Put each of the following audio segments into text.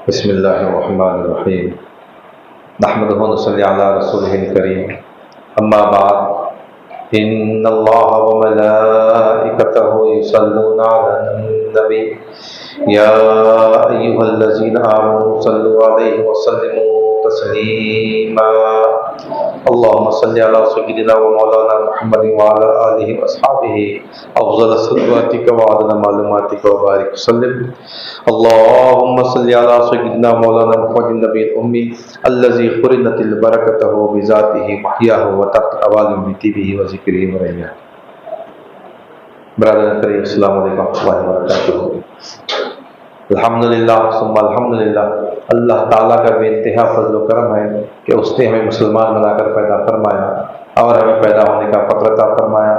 बिस्मिल्लाहिर्रहमानिर्रहीम नहमदुहु व नसल्ली अला रसूलिहिल करीम अम्मा बाद इन्नल्लाह व मलाइकतहु युसल्लूना अलन नबी या अय्युहल्लज़ीना आमनू सल्लु अलैहि व सल्लिमू तस्लीमा अल्लाहुम्मा सल्लि अला सय्यिदिना व मौलाना मुहम्मदिन व अला आलिहि व अस्हाबिहि अफ़ज़ल सल्वातिका व अदना मालूमातिका व बारिक वसल्लिम अल्लाहुम्मा सल्लि अला सय्यिदिना मौलाना मुहम्मदिन नबील उम्मी अल्लज़ी क़ुरिनतिल बरकतहु बिज़ातिहि वहयाहु व तहत अवालिम बितिबिहि व ज़िक्रिहि व रैया। ब्रदर करीम अस्सलामु अलैकुम व रहमतुल्लाहि व बरकातुहू। अल्हम्दुलिल्लाह सुम्मा अल्हम्दुलिल्लाह, अल्लाह ताला का बेइंतहा फज़्ल व करम है कि उसने हमें मुसलमान बनाकर पैदा फरमाया और हमें पैदा होने का फ़ख्र अता फरमाया।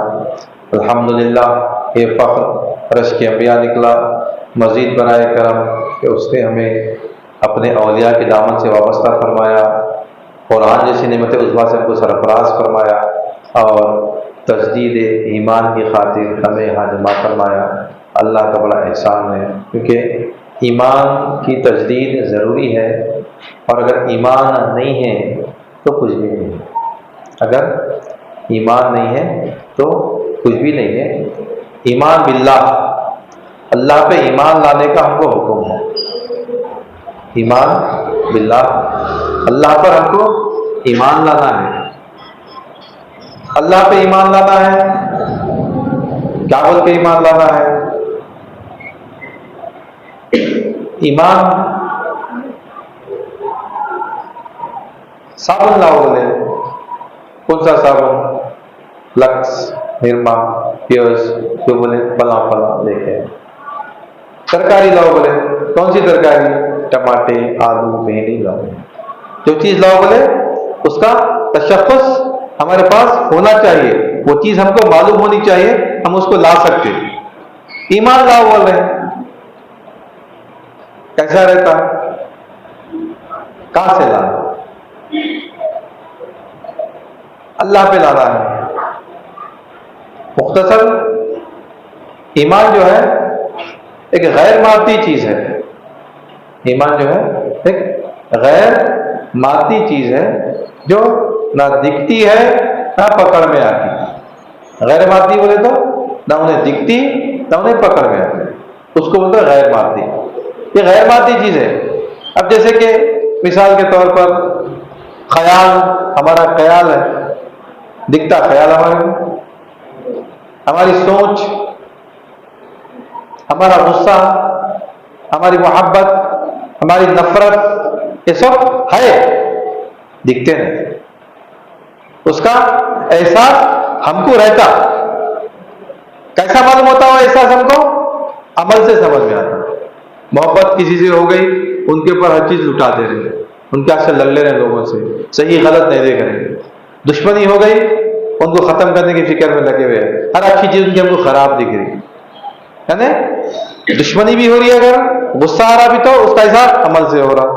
अल्हम्दुलिल्लाह, ये फ़ख्र रश के अंबिया निकला। मज़ीद बनाए करम कि उसने हमें अपने औलिया के दामन से वाबस्ता फरमाया, कुरान जैसी नेमत उज़्मा से हमको सरफराज फरमाया और तजदीद ईमान की खातिर हमें यहाँ जमा फरमाया। अल्लाह का बड़ा एहसान है, क्योंकि ईमान की तजदीद ज़रूरी है और अगर ईमान नहीं है तो कुछ भी नहीं है। अगर ईमान नहीं है तो कुछ भी नहीं है। ईमान बिल्लाह, अल्लाह पे ईमान लाने का हमको हुक्म है। ईमान बिल्लाह, अल्लाह पर हमको ईमान लाना है। अल्लाह पे ईमान लाना है, क्या बोल के ईमान लाना है? ईमान साबुन लाओ बोले, कौन सा साबुन? लक्स, निरमा, पियर्स, जो बोले फला फला लेके। तरकारी लाओ बोले, कौन सी तरकारी? टमाटे, आलू, भिंडी लाओ। जो चीज लाओ बोले उसका तशख़्ख़ुस हमारे पास होना चाहिए, वो चीज हमको मालूम होनी चाहिए, हम उसको ला सकते। ईमान लाओ बोल रहे हैं, कैसा रहता है? कहां से लाना? अल्लाह पे लाना है। मुख्तसर ईमान जो है एक गैर मादी चीज है। ईमान जो है एक गैर मादी चीज है जो ना दिखती है ना पकड़ में आती। गैर मादी बोले तो ना उन्हें दिखती ना उन्हें पकड़ में आती, उसको बोलते हैं गैर मादी। ये गैर मादी चीज है। अब जैसे कि मिसाल के तौर पर ख्याल, हमारा ख्याल है, दिखता ख्याल हमारी सोच, हमारा गुस्सा, हमारी मोहब्बत, हमारी नफरत, ये सब है, दिखते नहीं। उसका एहसास हमको रहता। कैसा मालूम होता हो एहसास हमको? अमल से समझ में आता। मोहब्बत किसी से हो गई, उनके ऊपर हर चीज लुटा दे रहे हैं, उनके आगे लड़ ले रहे हैं लोगों से, सही गलत नहीं देख रहे। दुश्मनी हो गई, उनको खत्म करने की फिक्र में लगे हुए हैं, हर अच्छी चीज उनकी हमको खराब दिख रही है ना। दुश्मनी भी हो रही है, अगर गुस्सा आ रहा भी तो उसका इज़हार अमल से हो रहा,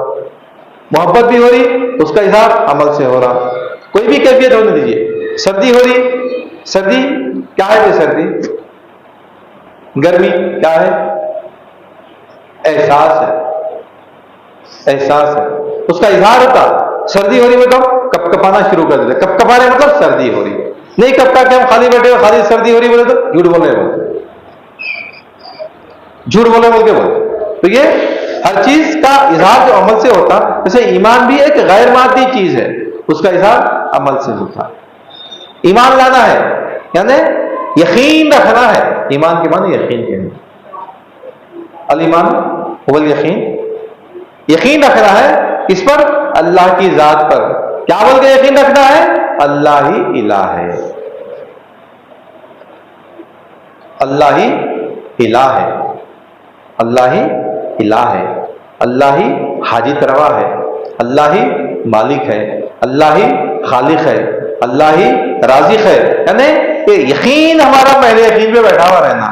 मोहब्बत भी हो रही उसका इज़हार अमल से हो रहा। कोई भी कैफियत होने दीजिए। सर्दी हो रही, सर्दी क्या है? ये सर्दी, गर्मी क्या है? एहसास है, एहसास है, उसका इज़हार होता। सर्दी हो रही है तो कपकपाना शुरू कर देते। कपकपाने मतलब सर्दी हो रही, नहीं कपका के हम खाली बैठे हो, खाली सर्दी हो रही बोले तो झूठ बोल रहे बोलते, झूठ बोले बोल के बोलते। तो ये हर चीज का इजहार जो अमल से होता, जैसे ईमान भी एक गैर मादी चीज है, उसका इजहार अमल से होता। ईमान लाना है यानी यकीन रखना है। ईमान के माने यकीन के नहीं, अल ईमान वल यकीन, यकीन रखना है इस पर, अल्लाह की जात पर। क्या बोल के यकीन रखना है? अल्लाह ही इलाह है, अल्लाह ही इलाह है, अल्लाह ही इलाह है, अल्लाह ही हाजित रवा है, अल्लाह ही मालिक है, अल्लाह ही खालिक है, अल्लाह ही राज़िक है। यानी ये यकीन हमारा पहले यकीन पे बैठा हुआ रहना।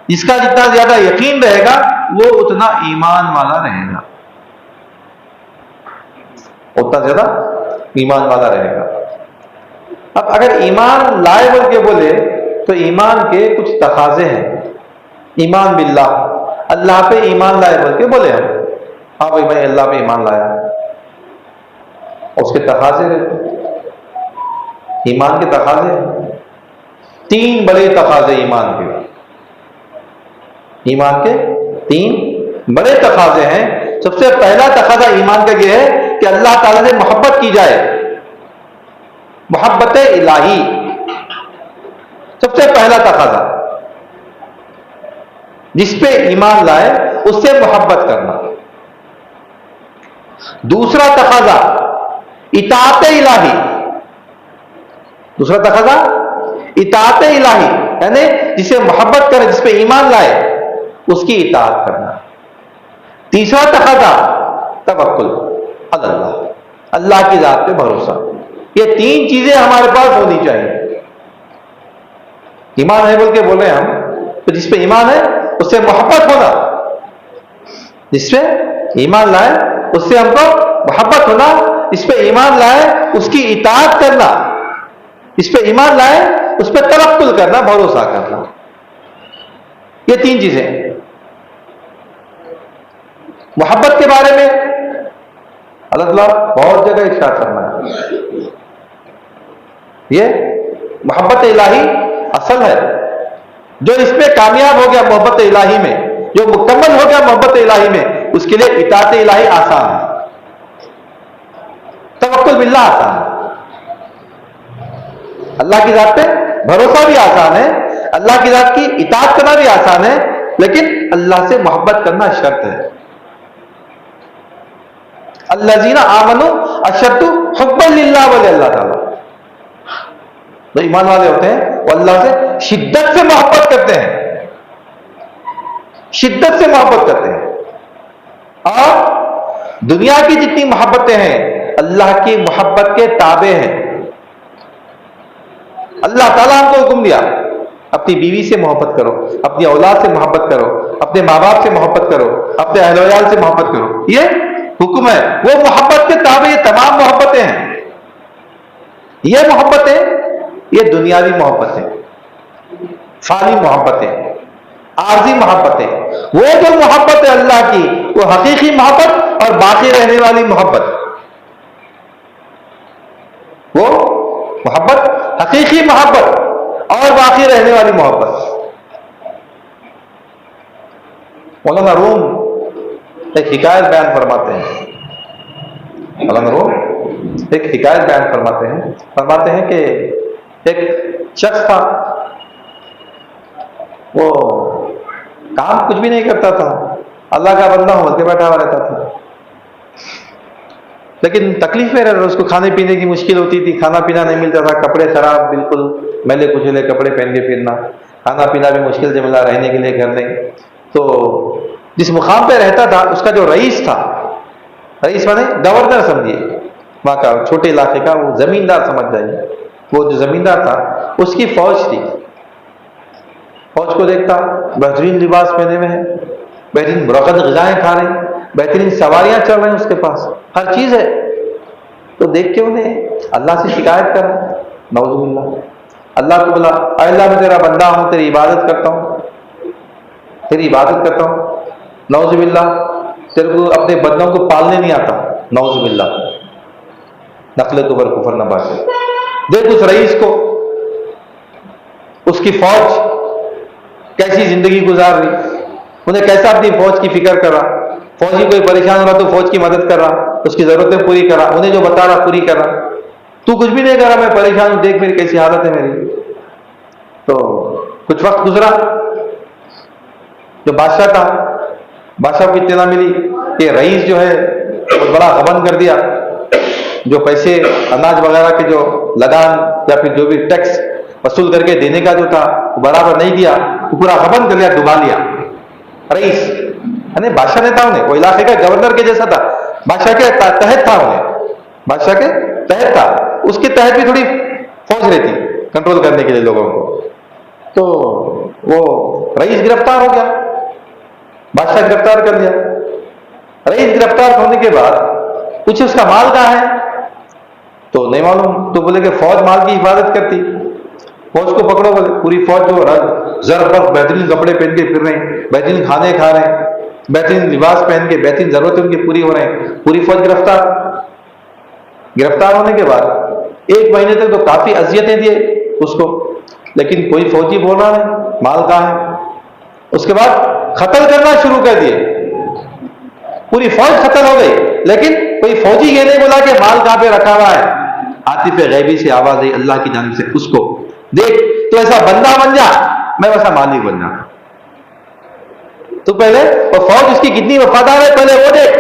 जिसका जितना ज्यादा यकीन रहेगा वो उतना ईमान वाला रहेगा, उतना ज्यादा ईमान वाला रहेगा। अब अगर ईमान लाए बोल के बोले तो ईमान के कुछ तकाजे हैं। ईमान बिल्लाह, अल्लाह पे ईमान लाए बोल के बोले हम, हाँ भाई मैं अल्लाह पे ईमान लाया, उसके तकाजे रहते, ईमान के तकाजे हैं। 3 बड़े तकाजे ईमान के, ईमान के 3 बड़े तकाजे हैं। सबसे पहला तकाजा ईमान का यह है कि अल्लाह ताला से मोहब्बत की जाए, मोहब्बत इलाही, सबसे पहला तकाजा। जिस पे ईमान लाए उससे मोहब्बत करना। दूसरा तकाजा इताअत इलाही, दूसरा तकाजा इताअत इलाही, यानी जिसे मोहब्बत करे, जिस पे ईमान लाए उसकी इताअत करना। तीसरा तकाजा तवक्कुल अल्लाह, अल्लाह की जात पे भरोसा। ये 3 चीजें हमारे पास होनी चाहिए। ईमान है बोल के बोले हम, तो जिस पे ईमान है उससे मोहब्बत होना, जिस पे ईमान लाए उससे हमको मोहब्बत होना, इस पे ईमान लाए उसकी इताअत करना, इस पे ईमान लाए उस पर तवक्कुल करना, भरोसा करना। ये 3 चीजें। मोहब्बत के बारे में अल्लाह ताला बहुत जगह इरशाद करना है। ये मोहब्बत इलाही असल है। जो इसमें कामयाब हो गया मोहब्बत इलाही में, जो मुकम्मल हो गया मोहब्बत इलाही में, उसके लिए इताअत इलाही आसान है, तवक्कुल बिल्लाह आसान है। अल्लाह की जात पे भरोसा भी आसान है, अल्लाह की जात की इताअत करना भी आसान है, लेकिन अल्लाह से मोहब्बत करना शर्त है। अल्लज़ीना आमनू अशद्दु हुब्बन लिल्लाह, बोले अल्लाह ताला। तो ईमान वाले होते हैं वो अल्लाह से शिद्दत से मोहब्बत करते हैं, शिद्दत से मोहब्बत करते हैं। और दुनिया की जितनी मोहब्बतें हैं अल्लाह की मोहब्बत के ताबे हैं। अल्लाह ताला हमको हुक्म दिया, अपनी बीवी से मोहब्बत करो, अपनी औलाद से मोहब्बत करो, अपने माँ बाप से मोहब्बत करो, अपने अहल-ओ-याल से मोहब्बत करो। ये हुक्म है, वो मोहब्बत के ताबे ये तमाम मोहब्बतें हैं। ये मोहब्बतें, ये दुनियावी मोहब्बतें, फानी मोहब्बतें, आर्जी मोहब्बतें। वो जो मोहब्बत है अल्लाह की, वो हकीकी मोहब्बत और बाकी रहने वाली मोहब्बत, वो मोहब्बत हकीकी मोहब्बत और बाकी रहने वाली मोहब्बत। मौलाना रूम एक हिकायत बयान फरमाते हैं, मौलाना रूम एक हिकायत बयान फरमाते हैं कि एक शख्स था, वो काम कुछ भी नहीं करता था, अल्लाह का बंदा होकर बैठा हुआ रहता था, लेकिन तकलीफ में रहता था। उसको खाने पीने की मुश्किल होती थी, खाना पीना नहीं मिलता था, कपड़े खराब, बिल्कुल मैले कुचले कपड़े पहन के फिरना, खाना पीना भी मुश्किल से मिला, रहने के लिए घर नहीं। तो जिस मुकाम पे रहता था उसका जो रईस था, रईस माने गवर्नर समझिए, वहां का छोटे इलाके का, वो जमींदार समझ जाइए, वो जो जमींदार था उसकी फौज थी। फौज को देखता, बेहतरीन लिबास पहने हुए हैं, बेहतरीन मुरक्कत ग़िज़ाएं खा रहे हैं, बेहतरीन सवारियां चल रही हैं, उसके पास हर चीज है। तो देख के उन्हें अल्लाह से शिकायत करा, नौज़ुबिल्लाह, अल्लाह को बोला, अल्लाह मैं तेरा बंदा हूं, तेरी इबादत करता हूं, तेरी इबादत करता हूं, नौज़ुबिल्लाह तेरे को अपने बंदों को पालने नहीं आता, नौज़ुबिल्लाह, नकल कुबर कुफर न बात। देख उस रईस को, उसकी फौज कैसी जिंदगी गुजार रही, उन्हें कैसा अपनी फौज की फिक्र कर रहा, फौजी कोई परेशान हो रहा तो फौज की मदद कर रहा, उसकी जरूरतें पूरी कर रहा, उन्हें जो बता रहा पूरी कर रहा। तू कुछ भी नहीं कर रहा, मैं परेशान हूं, देख मेरी कैसी हालत है मेरी। तो कुछ वक्त गुजरा, जो बादशाह था, बादशाह को इत्तला मिली कि रईस जो है बहुत बड़ा गबन कर दिया, जो पैसे अनाज वगैरह के जो लगान या फिर जो भी टैक्स वसूल करके देने का जो था बराबर नहीं दिया, वो पूरा गबन कर लिया, डुबा लिया। रईस यानी बादशाह ने था, उन्हें वो इलाके का गवर्नर के जैसा था, बादशाह के तहत था, उन्हें बादशाह के तहत था, उसके तहत भी थोड़ी फौज रहती कंट्रोल करने के लिए लोगों को। तो वो रईस गिरफ्तार हो गया, बादशाह गिरफ्तार कर लिया। रईस गिरफ्तार होने के बाद पूछे उसका माल कहाँ है, तो नहीं मालूम, तो बोले कि फौज माल की हिफाजत करती, फौज को पकड़ो, बोले पूरी फौज जो जरबर बेहतरीन कपड़े पहन के फिर रहे हैं, बेहतरीन खाने खा रहे हैं, बेहतरीन लिबास पहन के, बेहतरीन जरूरतें उनकी पूरी हो रहे हैं, पूरी फौज गिरफ्तार। गिरफ्तार होने के बाद 1 महीने तक तो काफी अजियतें दिए उसको, लेकिन कोई फौजी बोल रहा नहीं माल कहाँ है। उसके बाद कत्ल करना शुरू कर दिए, पूरी फौज कत्ल हो गई, लेकिन कोई फौजी ये नहीं बोला कि माल कहां पे रखा हुआ है। आतिफ गैबी से आवाज आई अल्लाह की जानिब से, उसको देख तो ऐसा बंदा बन जा, मैं वैसा मालिक बन जा। तो पहले वो फौज उसकी कितनी वफादार है पहले वो देख,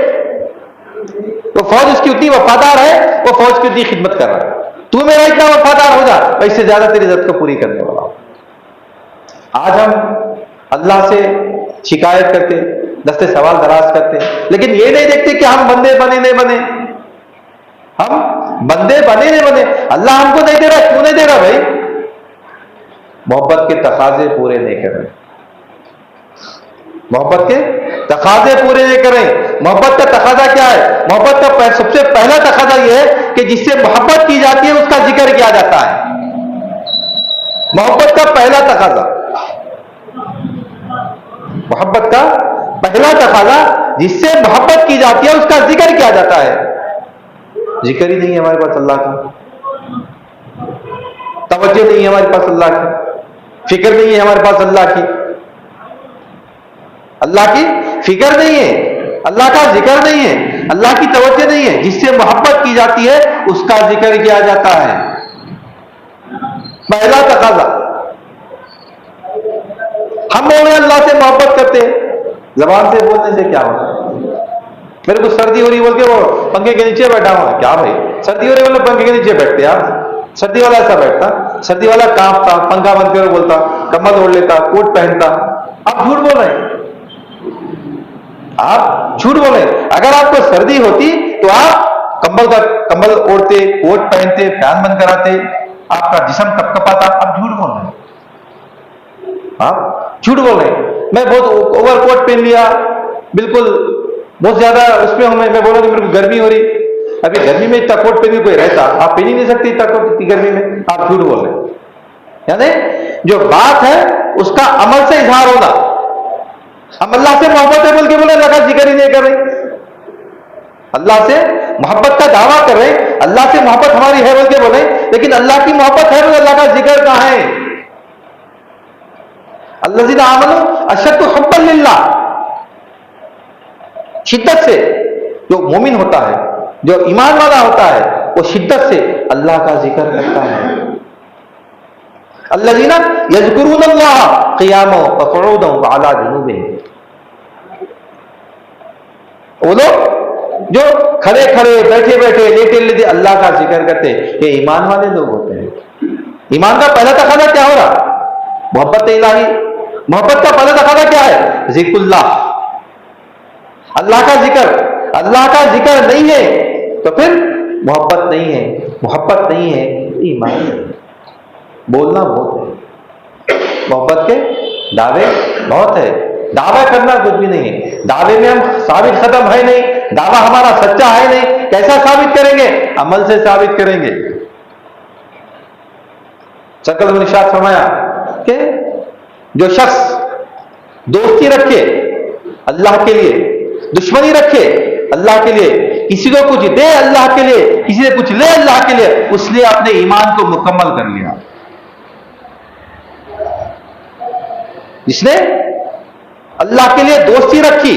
वो फौज उसकी उतनी वफादार है, वो फौज की उतनी खिदमत कर रहा है। तू मेरा इतना वफादार हो जा, मैं इससे ज्यादा तेरी इज्जत को पूरी करने वाला हूं। आज हम अल्लाह से शिकायत करते, दस्ते सवाल दराज करते, लेकिन ये नहीं देखते कि हम बंदे बने नहीं बने, हम बंदे बने नहीं बने। अल्लाह हमको नहीं दे रहा, क्यों नहीं दे रहा भाई? मोहब्बत के तकाजे पूरे नहीं कर रहे, मोहब्बत के तकाजे पूरे नहीं कर रहे। मोहब्बत का तकाजा क्या है? मोहब्बत का सबसे पहला तकाजा यह है कि जिससे मोहब्बत की जाती है उसका जिक्र किया जाता है। मोहब्बत का पहला तकाजा, मोहब्बत का पहला तकाजा जिससे मोहब्बत की जाती है उसका जिक्र किया जाता है। जिक्र ही नहीं है हमारे पास अल्लाह का, तवज्जो नहीं है हमारे पास अल्लाह की, फिक्र नहीं है हमारे पास अल्लाह की, अल्लाह की फिक्र नहीं है, अल्लाह का जिक्र नहीं है, अल्लाह की तवज्जो नहीं है। जिससे मोहब्बत की जाती है उसका जिक्र किया जाता है, पहला तकाजा। हम लोग अल्लाह से मोहब्बत करते हैं, जबान से बोलने से क्या होता है? मेरे को सर्दी हो रही बोल के वो पंखे के नीचे बैठा हुआ है, क्या भाई सर्दी हो रही बोले पंखे के नीचे बैठते यार? सर्दी वाला ऐसा बैठता, सर्दी वाला कांपता, पंखा बंद कर बोलता, कम्बल ओढ़ लेता, कोट पहनता। आप झूठ बोल रहे हैं, आप झूठ बोल रहे हैं। अगर आपको सर्दी होती तो आप कंबल ओढ़ते, कोट पहनते, फैन बंद कराते, आपका जिस्म कपकपाता। आप झूठ बोल रहे हैं, आप झूठ बोल रहे हैं। मैं बहुत ओवरकोट पहन लिया, बिल्कुल बहुत ज्यादा उसमें हूं, मैं बोला कि मेरे को गर्मी हो रही, अभी गर्मी में इतना कोट पहन कोई रहता, आप पहन ही नहीं सकते इतना कोट इतनी गर्मी में, आप झूठ बोल रहे हैं। यानी जो बात है उसका अमल से इजहार होना। हम अल्लाह से मोहब्बत है बोल के बोले अल्लाह का जिक्र ही नहीं कर रहे, अल्लाह से मोहब्बत का दावा कर रहे, अल्लाह से मोहब्बत हमारी है बोल के बोले, लेकिन अल्लाह की मोहब्बत है बोले अल्लाह का जिक्र कहां है? अल्लज़ीना आमनू अशद्दु हुब्बन लिल्लाह, शिद्दत से जो मोमिन होता है, जो ईमान वाला होता है, वो शिद्दत से अल्लाह का जिक्र करता है। अल्लज़ीना यज़कुरूनल्लाह क़ियामन व क़ुऊदन व अला जुनूबिहिम, वो लोग जो खड़े खड़े, बैठे बैठे, लेटे लेटे अल्लाह का जिक्र करते, ये ईमान वाले लोग होते हैं। ईमान का पहला तकाज़ा क्या हो रहा? मोहब्बत इलाही। मोहब्बत का पहला तकाज़ा क्या है? ज़िक्रुल्लाह, अल्लाह का जिक्र। अल्लाह का जिक्र नहीं है तो फिर मोहब्बत नहीं है, मोहब्बत नहीं है ईमान नहीं। बोलना बहुत है, मोहब्बत के दावे बहुत है, दावा करना कुछ भी नहीं है। दावे में हम साबित खत्म है नहीं, दावा हमारा सच्चा है नहीं, कैसा साबित करेंगे? अमल से साबित करेंगे। शक्ल में निशात फरमाया कि जो शख्स दोस्ती रखे अल्लाह के लिए, दुश्मनी रखे अल्लाह के लिए, किसी को कुछ दे अल्लाह के लिए, किसी से कुछ ले अल्लाह के लिए, उसने अपने ईमान को मुकम्मल कर लिया। जिसने अल्लाह के लिए दोस्ती रखी,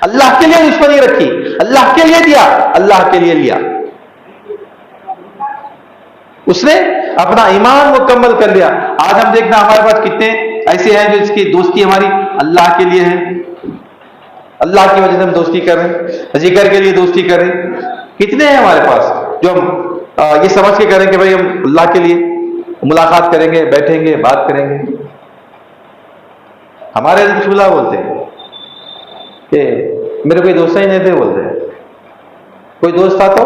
अल्लाह के लिए दुश्मनी रखी, अल्लाह के लिए दिया, अल्लाह के लिए लिया, उसने अपना ईमान मुकम्मल कर लिया। आज हम देखना हमारे पास कितने ऐसे हैं जो इसकी दोस्ती हमारी अल्लाह के लिए है, अल्लाह की वजह से हम दोस्ती कर रहे हैं, जिक्र के लिए दोस्ती कर रहे हैं। कितने हैं हमारे पास जो हम ये समझ के करें कि भाई हम अल्लाह के लिए मुलाकात करेंगे, बैठेंगे, बात करेंगे। हमारे दुश्मन बोलते हैं कि मेरे कोई दोस्त ही नहीं थे, बोलते हैं कोई दोस्त था तो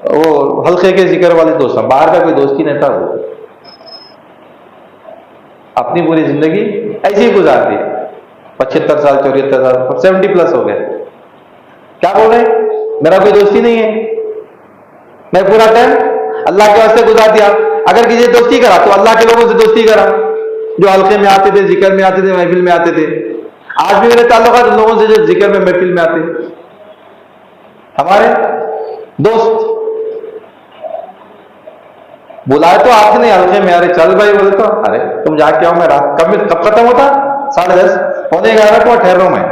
वो हल्के के जिक्र वाले दोस्त, बाहर का कोई दोस्त ही नहीं था। वो अपनी पूरी जिंदगी ऐसे ही गुजारती, 75 साल, 74 साल, 70 प्लस हो गए। क्या बोल रहे? मेरा कोई दोस्ती नहीं है, मैं पूरा टाइम अल्लाह के वास्ते गुजार दिया। अगर किसी से दोस्ती करा तो अल्लाह के लोगों से दोस्ती करा, जो हल्के में आते थे, जिक्र में आते थे, महफिल में आते थे। आज भी मेरे ताल्लुकात उन लोगों से जो जिक्र में, महफिल में आते, हमारे दोस्त। बुलाए तो आते नहीं, हल्के में, अरे चल भाई, बोले तो अरे तुम जाके आओ, मैं रात कब खत्म होता, 10:30 पौने 11 को ठहर रहा हूं मैं,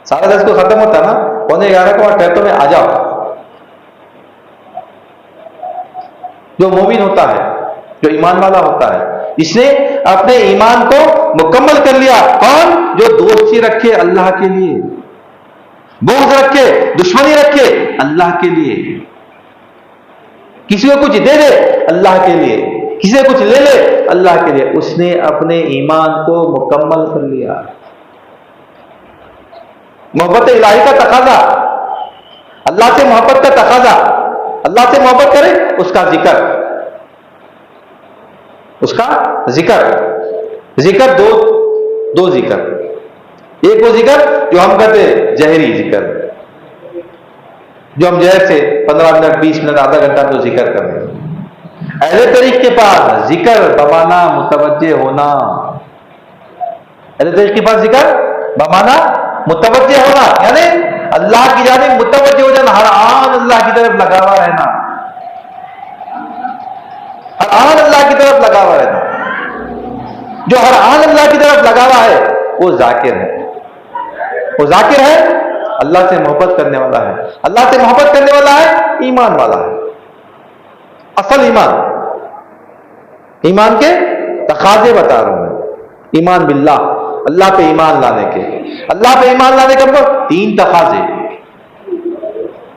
10:30 को खत्म होता ना, पौने 11 को ठहरता मैं, आ जाओ। जो मोमिन होता है, जो ईमान वाला होता है, इसने अपने ईमान को मुकम्मल कर लिया। कौन? जो दोस्ती रखे अल्लाह के लिए, बुग़्ज़ रखे, दुश्मनी रखे अल्लाह के लिए, किसी को कुछ दे दे अल्लाह के लिए, किसी से कुछ ले ले अल्लाह के लिए, उसने अपने ईमान को मुकम्मल कर लिया। मोहब्बत इलाही का तकाजा, अल्लाह से मोहब्बत का तकाजा, अल्लाह से मोहब्बत करे, उसका जिक्र, उसका जिक्र दो जिक्र। एक वो जिक्र जो हम करते, जहरी जिक्र, जो हम जहर से 15 मिनट, 20 मिनट, आधा घंटा तो जिक्र कर रहे हैं। अहले तरीक के पास जिक्र बमाना मुतवज्जे होना, अहले तरीक के पास जिक्र बमाना मुतवज्जे होना, यानी अल्लाह की जानिब मुतवज्जे हो जाना, हर आन अल्लाह की तरफ लगा हुआ रहना, हर आन अल्लाह की तरफ लगा हुआ रहना। जो हर आन अल्लाह की तरफ लगा हुआ है वो जाकिर है, वो जाकिर है, अल्लाह से मोहब्बत करने वाला है। अल्लाह से मोहब्बत करने वाला है, ईमान वाला है। असल ईमान के तकाजे बता रहा हूं मैं। ईमान बिल्लाह, अल्लाह पे ईमान लाने के, अल्लाह पे ईमान लाने के मतलब 3 तकाजे।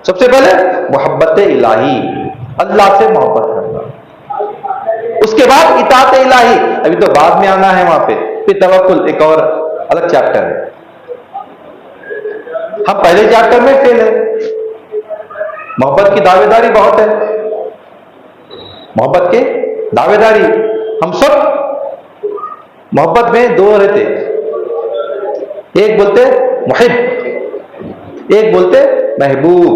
सबसे पहले मोहब्बत इलाही, अल्लाह से मोहब्बत करना, उसके बाद इताअत इलाही, अभी तो बाद में आना है वहां पे, फिर तवक्कुल एक और अलग चैप्टर है। हम पहले चैप्टर में फेल है। मोहब्बत की दावेदारी बहुत है, मोहब्बत के दावेदारी, हम सब मोहब्बत में 2 रहते, एक बोलते मुहिब, एक बोलते महबूब,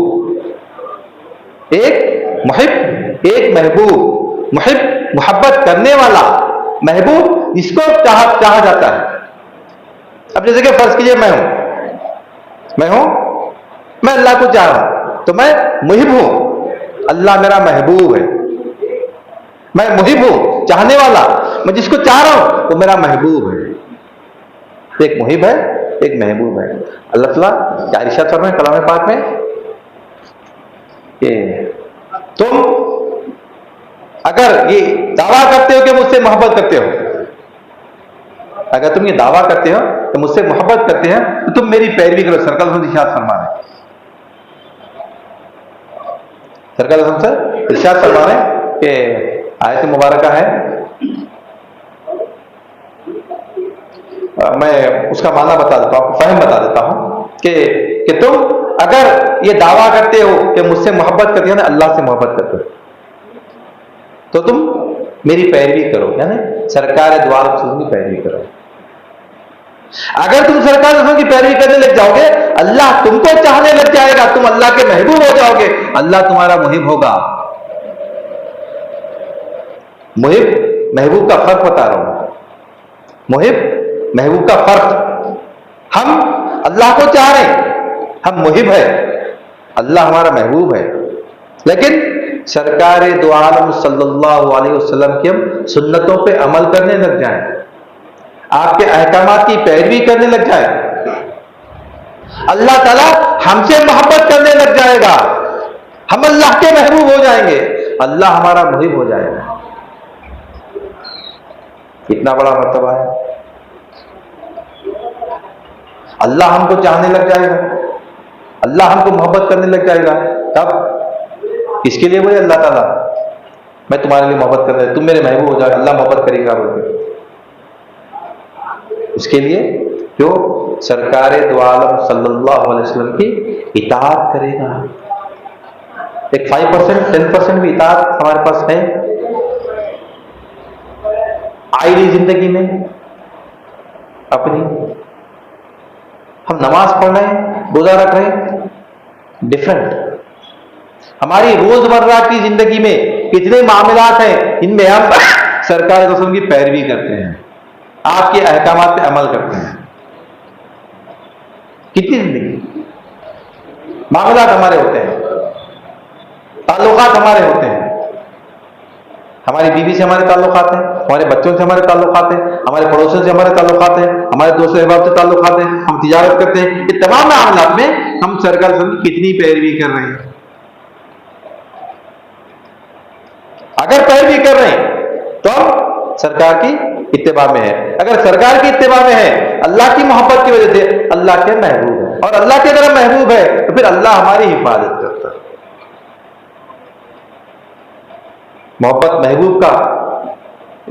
एक मुहिब, एक महबूब। मुहिब मोहब्बत करने वाला, महबूब इसको चाहा जाता है। अब जैसे कि फर्ज कीजिए मैं अल्लाह को चाह रहा हूं तो मैं मुहिब हूं, अल्लाह मेरा महबूब है। मैं मुहिब हूं, चाहने वाला, मैं जिसको चाह रहा हूं वो मेरा महबूब है। एक मुहिब है, एक महबूब है। अल्लाह ताला क्या इरशाद फरमाए कलाम पाक में कि तुम अगर ये दावा करते हो कि मुझसे मोहब्बत करते हो, अगर तुम ये दावा करते हो तो मुझसे मोहब्बत करते हैं तो तुम मेरी पैरवी करो। सरकार इरशाद फरमा रहे, सरकार से इरशाद फरमा रहे कि आयत मुबारका है, मैं उसका माना बता देता हूं, फहम बता देता हूं कि तुम अगर ये दावा करते हो कि मुझसे मोहब्बत करते हो ना, अल्लाह से मोहब्बत करते हो, तो तुम मेरी पैरवी करो, यानी सरकार द्वार की पैरवी करो। अगर तुम सरकार की पैरवी करने लग जाओगे, अल्लाह तुमको चाहने लग जाएगा, तुम अल्लाह के महबूब हो जाओगे, अल्लाह तुम्हारा मुहिब होगा। मुहिब महबूब का फर्क बता रहा हूं, मुहिब महबूब का फर्क। हम अल्लाह को चाह रहे हैं, हम मुहिब है, अल्लाह हमारा महबूब है, लेकिन सरकार दो आलम सल्लल्लाहु अलैहि वसल्लम की हम सुन्नतों पे अमल करने लग जाएं, आपके अहकामात की पैरवी करने लग जाए, अल्लाह ताला हमसे मोहब्बत करने लग जाएगा, हम अल्लाह के महबूब हो जाएंगे, अल्लाह हमारा मुहिब हो जाएगा। कितना बड़ा मर्तबा है। अल्लाह हमको चाहने लग जाएगा, अल्लाह हमको मोहब्बत करने लग जाएगा। तब किसके लिए बोले अल्लाह ताला मैं तुम्हारे लिए मोहब्बत कर रहा हूं, तुम मेरे महबूब हो जाओ, अल्लाह मोहब्बत करेगा बोलते, उसके लिए जो सरकार दो आलम सल्लल्लाहु अलैहि वसल्लम की इताअत करेगा। एक 5% 10% भी इताअत हमारे पास है आईली जिंदगी में अपनी। हम नमाज पढ़ रहे हैं, रोजा रख रहे हैं, डिफरेंट, हमारी रोजमर्रा की जिंदगी में कितने मामलात हैं इनमें हम सरकार कसम की पैरवी करते हैं, आपके अहकामात पे अमल करते हैं। कितनी जिंदगी मामलात हमारे होते हैं, ताल्लुकात हमारे होते हैं, हमारी बीवी से हमारे ताल्लुकात हैं, हमारे बच्चों से हमारे ताल्लुकात हैं, हमारे पड़ोसियों से हमारे ताल्लुकात हैं, हमारे दोस्त अहबाब से ताल्लुकात हैं, हम तिजारत करते हैं। ये तमाम मामलात में हम सरकार की कितनी पैरवी कर रहे हैं। अगर पैरवी कर रहे हैं तो हम सरकार की इत्तिबा में है। अगर सरकार की इत्तिबा में है, अल्लाह की मोहब्बत की वजह से, अल्लाह के महबूब है, और अल्लाह के अगर हम महबूब है तो फिर अल्लाह हमारी हिफाजत करता है। मोहब्बत महबूब का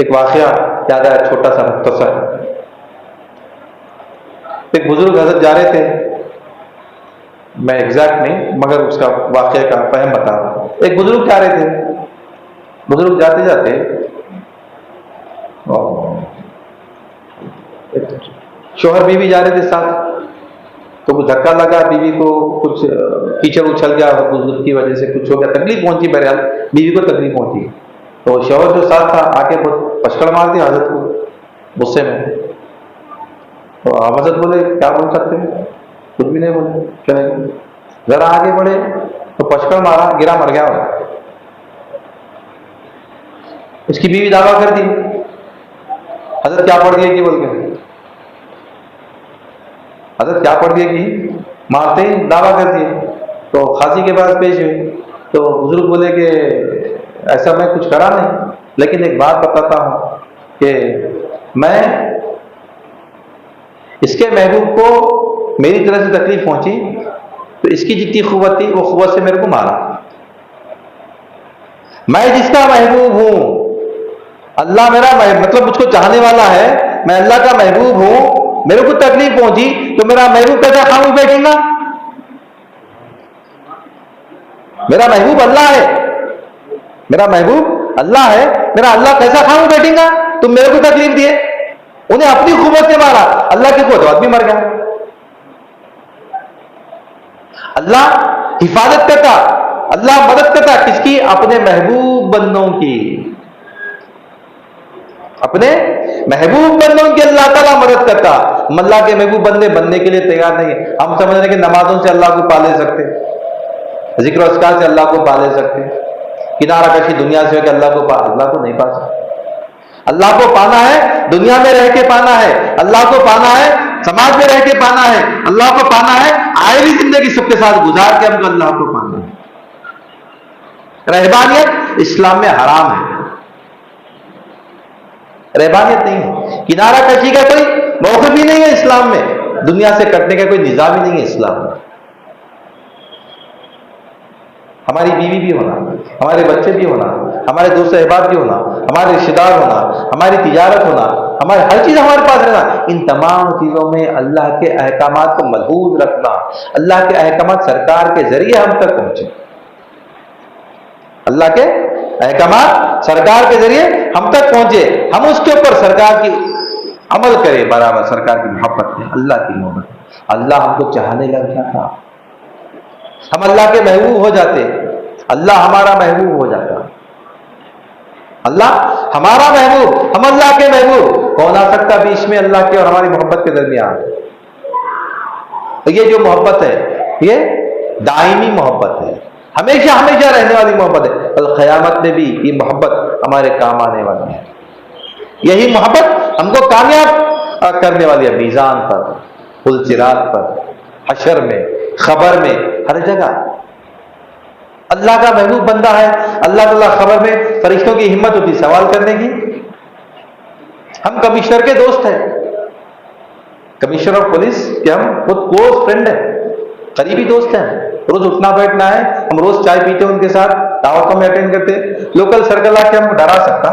एक वाकया याद आया, छोटा सा मुख्तसर। एक बुजुर्ग हजरत जा रहे थे, मैं एग्जैक्ट नहीं मगर उसका वाकया का फहम बता रहा हूं। एक बुजुर्ग जा रहे थे, बुजुर्ग जाते जाते शोहर बीवी जा रहे थे साथ, तो कुछ धक्का लगा, बीवी को कुछ कीचड़ उछल गया, बुजुर्ग की वजह से कुछ हो गया, तकलीफ पहुंची, बहरहाल बीवी को तकलीफ पहुंची। तो शोहर जो साथ था आके बहुत पछड़ मार दिया हजरत को गुस्से में। तो हजरत बोले क्या बोल सकते हैं, कुछ भी नहीं बोले, चले गए। जरा आगे बढ़े तो पछड़ मारा, गिरा, मर गया। उसकी बीवी दावा कर दी, हजरत क्या पढ़ दिया कि बोल के, हजरत क्या पढ़ दिया कि, मारते ही दावा कर दिए। तो खाजी के पास पेश हुए, तो बुजुर्ग बोले कि ऐसा मैं कुछ करा नहीं, लेकिन एक बात बताता हूं कि मैं इसके महबूब को मेरी तरफ से तकलीफ पहुंची तो इसकी जितनी खुवत थी वो खुवत से मेरे को मारा। मैं जिसका महबूब हूं, अल्लाह मेरा मतलब मुझको चाहने वाला है, मैं अल्लाह का महबूब हूं, मेरे को तकलीफ पहुंची तो मेरा महबूब कैसा खामोश बैठेगा? मेरा महबूब अल्लाह है, मेरा महबूब अल्लाह है, मेरा अल्लाह कैसा खामोश बैठेगा? तुम मेरे को तकलीफ दिए, उन्हें अपनी खुबत से मारा, अल्लाह की खुबत आदमी मर गया। अल्लाह हिफाजत करता, अल्लाह मदद करता किसकी? अपने महबूब बंदों की, अपने महबूब बंदों की अल्लाह ताला मदद करता। अल्लाह के महबूब बंदे बनने के लिए तैयार नहीं है। हम समझ रहे कि नमाजों से अल्लाह को पा ले सकते, जिक्र अस्कार से अल्लाह को पा ले सकते, किनारा कशी दुनिया से अल्लाह को नहीं पा सकते। अल्लाह को पाना है दुनिया में रह के पाना है, अल्लाह को पाना है समाज में रह के पाना है, अल्लाह को पाना है आयरी जिंदगी सबके साथ गुजार के हमको अल्लाह को पाना है। रहबानियत इस्लाम में हराम है, रहबानियत नहीं है, किनारा कशी का कोई मौका भी नहीं है इस्लाम में, दुनिया से कटने का कोई निजाम ही नहीं है इस्लाम में। हमारी बीवी भी होना, हमारे बच्चे भी होना, हमारे दोस्त अहबाब भी होना, हमारे रिश्तेदार होना, हमारी तिजारत होना, हमारी हर चीज हमारे पास रहना, इन तमाम चीजों में अल्लाह के अहकामात को मलहूज रखना, अल्लाह के अहकामात सरकार के जरिए हम तक पहुंचे, अल्लाह के अहकामात सरकार के जरिए हम तक पहुंचे, हम उसके ऊपर सरकार की अमल करें बराबर, सरकार की मोहब्बत में, अल्लाह की मोहब्बत, अल्लाह हमको चाहने लग जाता, हम अल्लाह के महबूब हो जाते, अल्लाह हमारा महबूब हो जाता, अल्लाह हमारा महबूब, हम अल्लाह के महबूब। कौन आ सकता बीच में अल्लाह के और हमारी मोहब्बत के दरमियान? तो ये जो मोहब्बत है ये दायमी मोहब्बत है, हमेशा हमेशा रहने वाली मोहब्बत है, कल क़यामत में भी ये मोहब्बत हमारे काम आने वाली है। यही मोहब्बत हमको कामयाब करने वाली है, मीज़ान पर, पुल सिरात पर, हशर में, खबर में, हर जगह। अल्लाह का महबूब बंदा है, अल्लाह ताला खबर में फरिश्तों की हिम्मत होती सवाल करने की। हम कमिश्नर के दोस्त हैं, कमिश्नर ऑफ पुलिस के हम खुद क्लोज फ्रेंड हैं, करीबी दोस्त हैं, रोज उठना बैठना है, हम रोज चाय पीते हैं उनके साथ, दावतों में अटेंड करते हैं। लोकल सर्कल आके हमको डरा सकता,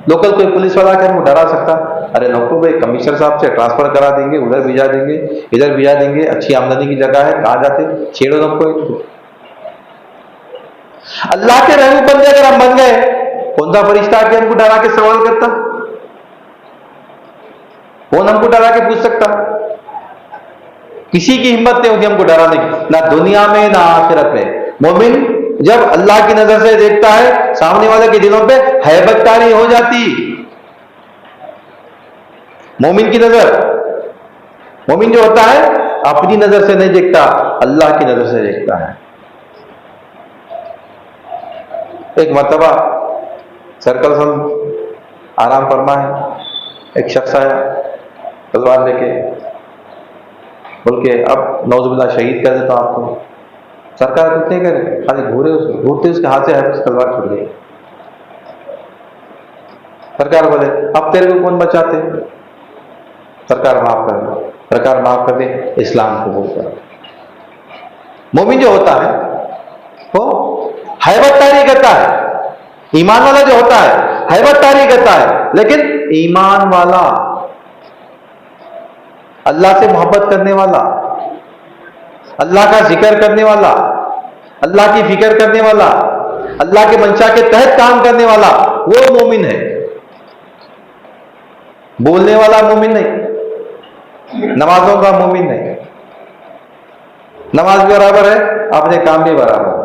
लोकल कोई पुलिस वाला के हमको डरा सकता? अरे नौको भाई, कमिश्नर साहब से ट्रांसफर करा देंगे, उधर भिजा देंगे, इधर भिजा देंगे, अच्छी आमदनी की जगह है, कहां जाते, छेड़ो नौको। अल्लाह के महबूब बंदे अगर हम बन गए, कौन सा फरिश्ता आके हमको डरा के सवाल करता? कौन हमको डरा के पूछ सकता? किसी की हिम्मत नहीं होती हमको डराने की, ना दुनिया में ना आखिरत में। मोमिन जब अल्लाह की नजर से देखता है, सामने वाले के दिलों पे हैबत तारी हो जाती। मोमिन की नजर, मोमिन जो होता है अपनी नजर से नहीं देखता, अल्लाह की नजर से देखता है। एक मर्तबा सर्कल सब आराम फरमा है, एक शख्स आया तलवार लेके, बोल के अब नौजुबिल्ला शहीद कर देता हूं आपको। सरकार कुछ नहीं करे, खाली घूरते उसके हाथ से तलवार छूट गई। सरकार बोले अब तेरे को कौन बचाते? सरकार माफ कर दे, सरकार माफ कर दे, इस्लाम कबूल कर। मोमिन जो होता है वो हैबत तारी करता है, ईमान वाला जो होता है हैबत तारी करता है, लेकिन ईमान वाला, अल्लाह से मोहब्बत करने वाला, अल्लाह का जिक्र करने वाला, अल्लाह की फिक्र करने वाला, अल्लाह के मंशा के तहत काम करने वाला, वो मोमिन है। बोलने वाला मोमिन नहीं, नमाजों का मोमिन नहीं। नमाज भी बराबर है, अपने काम भी बराबर है,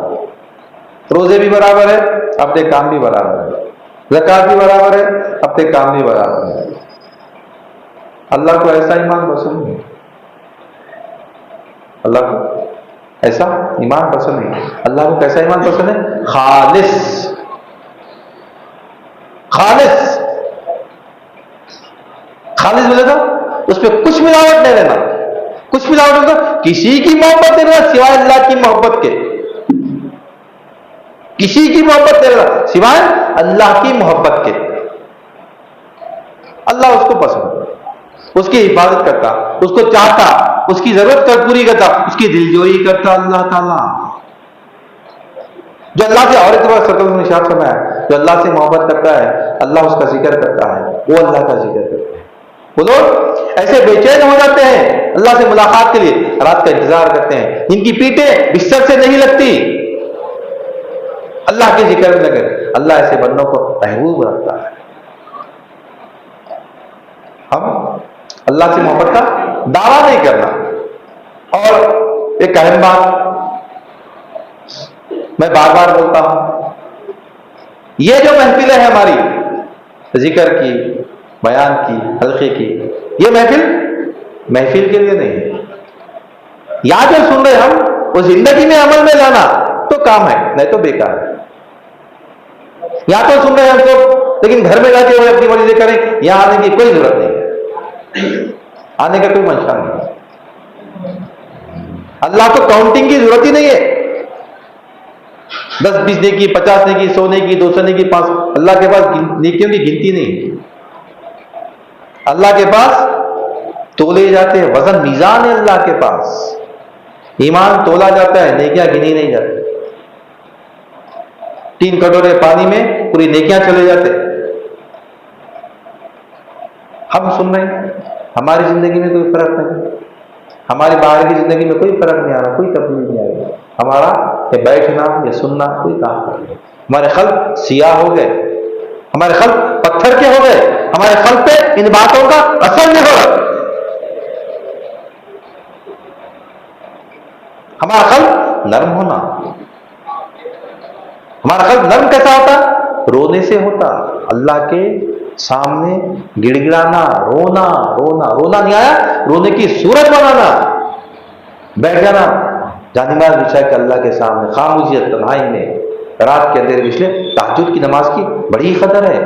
रोजे भी बराबर है, अपने काम भी बराबर है, ज़कात भी बराबर है, अपने काम भी बराबर है। अल्लाह को ऐसा ईमान पसंद नहीं, अल्लाह को ऐसा ईमान पसंद नहीं। अल्लाह को कैसा ईमान पसंद है? खालिस, खालिस। खालिस बोले तो उसमें कुछ मिलावट नहीं रहना, कुछ मिलावट मतलब किसी की मोहब्बत नहीं रहना सिवाय अल्लाह की मोहब्बत के, किसी की मोहब्बत नहीं रहना सिवाय अल्लाह की मोहब्बत के। अल्लाह उसको पसंद, उसकी हिफाजत करता, उसको चाहता, उसकी जरूरत कर पूरी करता, उसकी दिलजोई करता अल्लाह ताला। जो अल्लाह से, और एक बार सर्कल में निशान समय है, जो अल्लाह से मोहब्बत करता है, अल्लाह उसका जिक्र करता है, वो अल्लाह का जिक्र करता है। वो लोग ऐसे बेचैन हो जाते हैं अल्लाह से मुलाकात के लिए, रात का इंतजार करते हैं, जिनकी पीठें बिस्तर से नहीं लगती, अल्लाह के जिक्र में लगे। अल्लाह ऐसे बंदों को महबूब रखता है। हम अल्लाह से मोहब्बत का दावा नहीं करना। और एक अहम बात मैं बार बार बोलता हूं, ये जो महफिलें हैं हमारी जिक्र की, बयान की, हल्के की, ये महफिल के लिए नहीं है। या जो सुन रहे हम वो जिंदगी में अमल में लाना तो काम है, नहीं तो बेकार है। या तो सुन रहे हैं हमको, लेकिन घर में जाके वो अपनी मर्जी करें, यहां आने की कोई जरूरत नहीं है, आने का कोई मंशा नहीं। अल्लाह को काउंटिंग की जरूरत ही नहीं है, 10 20 नेकी, 50 नेकी, 100 नेकी, 200 नेकी, 5, अल्लाह के पास नेकियों की गिनती नहीं। अल्लाह के पास तोले जाते हैं, वजन मीजान है अल्लाह के पास, ईमान तोला जाता है, नेकियां गिनी नहीं जाती। 3 कटोरे पानी में पूरी नेकियां चले जाते। हम सुन रहे हैं, हमारी जिंदगी में कोई फर्क नहीं, हमारी बाहर की जिंदगी में कोई फर्क नहीं आ रहा, कोई तब्दीली नहीं आ रही। हमारा ये बैठना या सुनना कोई काम नहीं। हमारे खल्क सियाह हो गए, हमारे खल्क पत्थर के हो गए, हमारे खल्क पे इन बातों का असर नहीं हो रहा। हमारा खल्क नर्म होना, हमारा खल्क नर्म कैसा होता? रोने से होता, अल्लाह के सामने गिड़गिड़ाना, रोना, रोना, रोना नहीं आया, रोने की सूरत बनाना, बैठ जाना जानिमाज बिछा के अल्लाह के सामने खामोशी तन्हाई में, रात के अंधेरे में। इसलिए तहज्जुद की नमाज की बड़ी कदर है।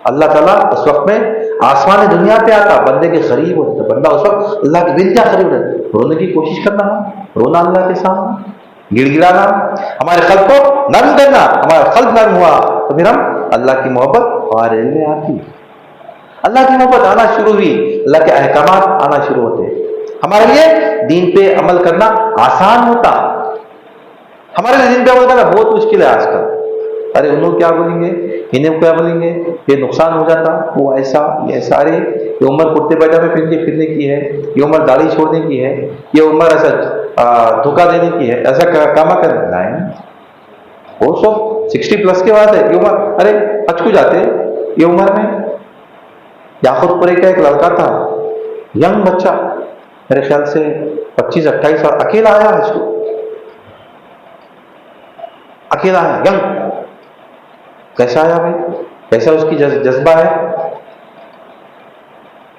अल्लाह ताला उस वक्त में आसमान दुनिया पे आता, बंदे के करीब होता, बंदा उस वक्त अल्लाह के बिल्कुल करीब रहता, रोने की कोशिश करना, रोना अल्लाह के सामने, गिड़गिड़ाना, हमारे खल्क को नर्म करना। हमारा खल्क नर्म हुआ तो फिर हम अल्लाह की मोहब्बत हमारे दिल में आती, अल्लाह की मोहब्बत आना शुरू हुई, अल्लाह के अहकामात आना शुरू होते, हमारे लिए दीन पे अमल करना आसान होता। हमारे लिए दीन पे अमल करना बहुत मुश्किल है आजकल। अरे उन्होंने क्या बोलेंगे, इन्हें क्या बोलेंगे, ये नुकसान हो जाता, वो ऐसा, ये ऐसा, अरे ये उम्र कुर्ते पैजामे पहन के फिरने की है, ये उम्र दाढ़ी छोड़ने की है, ये उम्र ऐसा धोखा देने की है, ऐसा कामा करना है। वो सब 60 प्लस के बाद है ये उम्र, अरे अचकू जाते ये उम्र में। याकूतपुरी का एक लड़का था, यंग बच्चा, मेरे ख्याल से 25-28 साल अकेला आया हज को, अकेला है, यंग। कैसा आया भाई, कैसा उसकी जज्बा है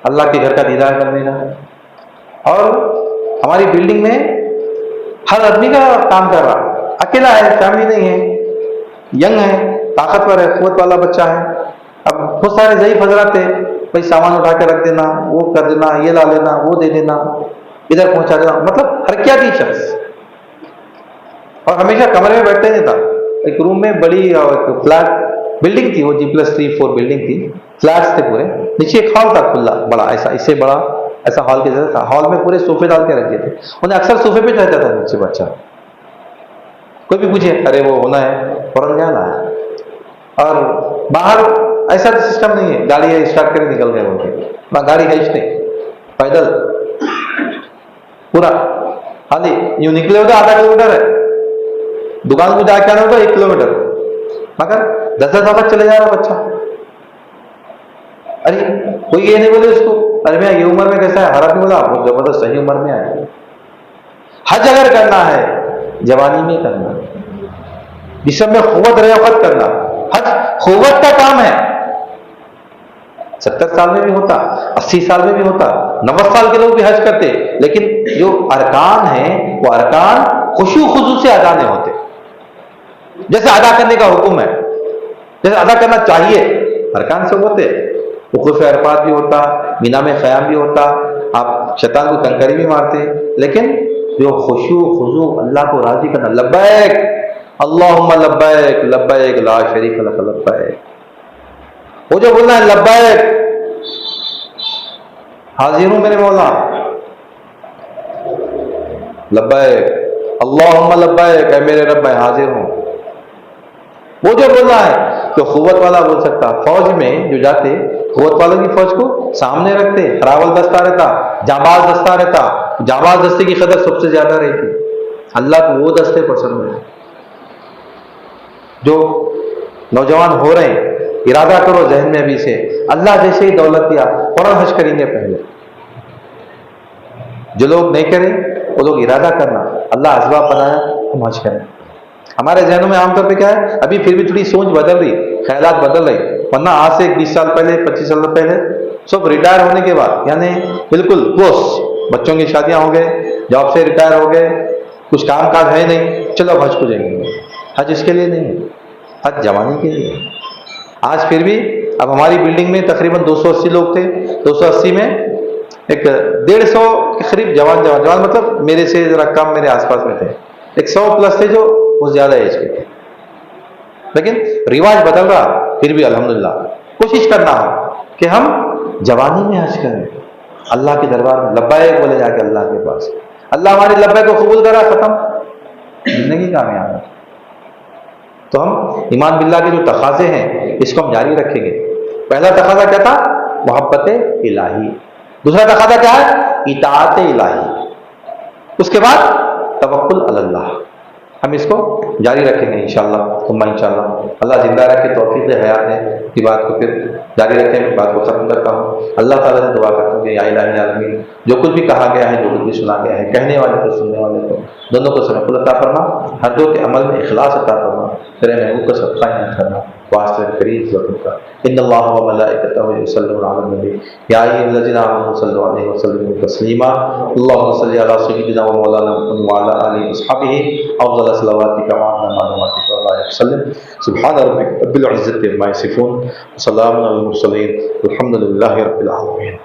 अल्लाह के घर का दीदार करने का। और हमारी बिल्डिंग में हर आदमी का काम कर रहा, अकेला है, फैमिली नहीं है, यंग है, ताकतवर है, कुव्वत वाला बच्चा है। अब बहुत सारे ज़ईफ हजरत थे, भाई सामान उठा के रख देना, वो कर देना, ये ला लेना, वो दे देना, इधर पहुंचा देना, मतलब हरकियाती शख्स। और हमेशा कमरे में बैठते नहीं था, एक रूम में बड़ी फ्लैट बिल्डिंग थी, वो G+3-4 बिल्डिंग थी, फ्लैट्स थे पूरे, नीचे एक हॉल था खुला बड़ा, ऐसा इससे बड़ा ऐसा हॉल के जैसा था। हॉल में पूरे सोफे डाल के रखे थे, उन्हें अक्सर सोफे पे रहता था नीचे बच्चा। कोई भी पूछे अरे वो होना है, फौरन क्या लाया। और बाहर ऐसा सिस्टम नहीं है, गाड़ी स्टार्ट करके निकल गए होंगे, वहां गाड़ी है नहीं, पैदल पूरा खाली यूं निकले होगा, आधा किलोमीटर है, दुकान को जाके आना होगा 1 किलोमीटर, मगर 10-10 दफा चले जा रहा बच्चा। अरे कोई ये नहीं बोले उसको अरे मैं ये उम्र में कैसा है, हर आदमी बोला बहुत जबरदस्त सही उम्र में आए। हज अगर करना है जवानी में करना, जिसमें में खुव्वत रयाफत करना। हज खुव्वत का काम है, 70 साल में भी होता, 80 साल में भी होता, 90 साल के लोग भी हज करते, लेकिन जो अरकान है वो अरकान खुशू खुजू से अदा नहीं होते, जैसे अदा करने का हुक्म है, जैसे अदा करना चाहिए अरकान से होते। वक़ूफ़ अरफात भी होता, मीना में क़याम भी होता, आप शैतान को कंकरी भी मारते, लेकिन जो खुशू खुजू अल्लाह को राजी करना, लब्बैक अल्लाहुम्मा लब्बैक लब्बैक ला शरीक लक लब्बैक, वो जो बोलना है लब्बैक हाजिर हूं मेरे मौला, लब्बैक अल्लाहुम्मा लब्बैक मेरे रब मैं हाजिर हूं, वो जो बोलना है तो खुव्वत वाला बोल सकता। फौज में जो जाते खुव्वत वालों की फौज को सामने रखते, खरावल दस्ता रहता, जाबाज दस्ता रहता, जाबाज दस्ते की कदर सबसे ज्यादा रहती। अल्लाह को वो दस्ते पसंद है जो नौजवान हो रहे हैं, इरादा करो जहन में अभी से, अल्लाह जैसे ही दौलत दिया फौरन हज करेंगे पहले। जो लोग नहीं करें वो लोग इरादा करना, अल्लाह असबाब बनाया हम हज करें। हमारे जहनों में आमतौर पे क्या है, अभी फिर भी थोड़ी सोच बदल रही, ख्यालात बदल रही, वरना आज से 20 साल पहले 25 साल पहले सब रिटायर होने के बाद, यानी बिल्कुल क्लोज, बच्चों की शादियां हो गए, जॉब से रिटायर हो गए, कुछ काम काज है नहीं, चलो हज को जाएंगे। हज इसके लिए नहीं है, हज जवानी के लिए। आज फिर भी अब हमारी बिल्डिंग में तकरीबन 280 लोग थे, 280 में एक 150 के करीब जवान मतलब मेरे से जरा कम मेरे आसपास में थे, 100+ थे जो वो ज्यादा एज के थे। लेकिन रिवाज बदल रहा, फिर भी अल्हम्दुलिल्लाह कोशिश करना हो कि हम जवानी में हज करें, अल्लाह के दरबार में लब्बैक बोले जाके अल्लाह के पास, अल्लाह हमारी लब्बैक को कबूल करा, खत्म, जिंदगी कामयाब है। तो हम ईमान बिल्लाह के जो तकाजे हैं इसको हम जारी रखेंगे। पहला तकाजा क्या था, मोहब्बत इलाही, दूसरा तकाजा क्या है, इताअत इलाही, उसके बाद तवक्कुल अलल्लाह। हम इसको जारी रखेंगे इंशाअल्लाह, तुम इंशाअल्लाह, अल्लाह जिंदा रखे, तौफीक दे हयात ने की बात को फिर जारी रखें। बात को खत्म करता हूँ, अल्लाह ताला से दुआ करता हूँ कि या इलाही आलमीन, जो कुछ भी कहा गया है, जो कुछ भी सुना गया है, कहने वाले को सुनने वाले को दोनों को सनकुल अता फरमा, हर दो के अमल में इखलास अता फरमा, तेरे महबूब का सदका इनात करना, वास्ते करीब का इन्नल्लाह व मलाइकतहु युसल्लूना अलन नबी या अय्युहल्लज़ीना आमनू सल्लु अलैहि व सल्लिमू तस्लीमा अल्लाहुम्मा सल्लि अला सय्यिदिना व मौलाना मुहम्मद व अला आलिहि व अस्हाबिहि अफ़ज़ल सलावातिका व अहसन मालूमातिका व अलैहि वसल्लम। सुब्हान रब्बिका रब्बिल इज़्ज़ति अम्मा यसिफून व सलामुन अलल मुरसलीन वल्हम्दुलिल्लाहि रब्बिल आलमीन।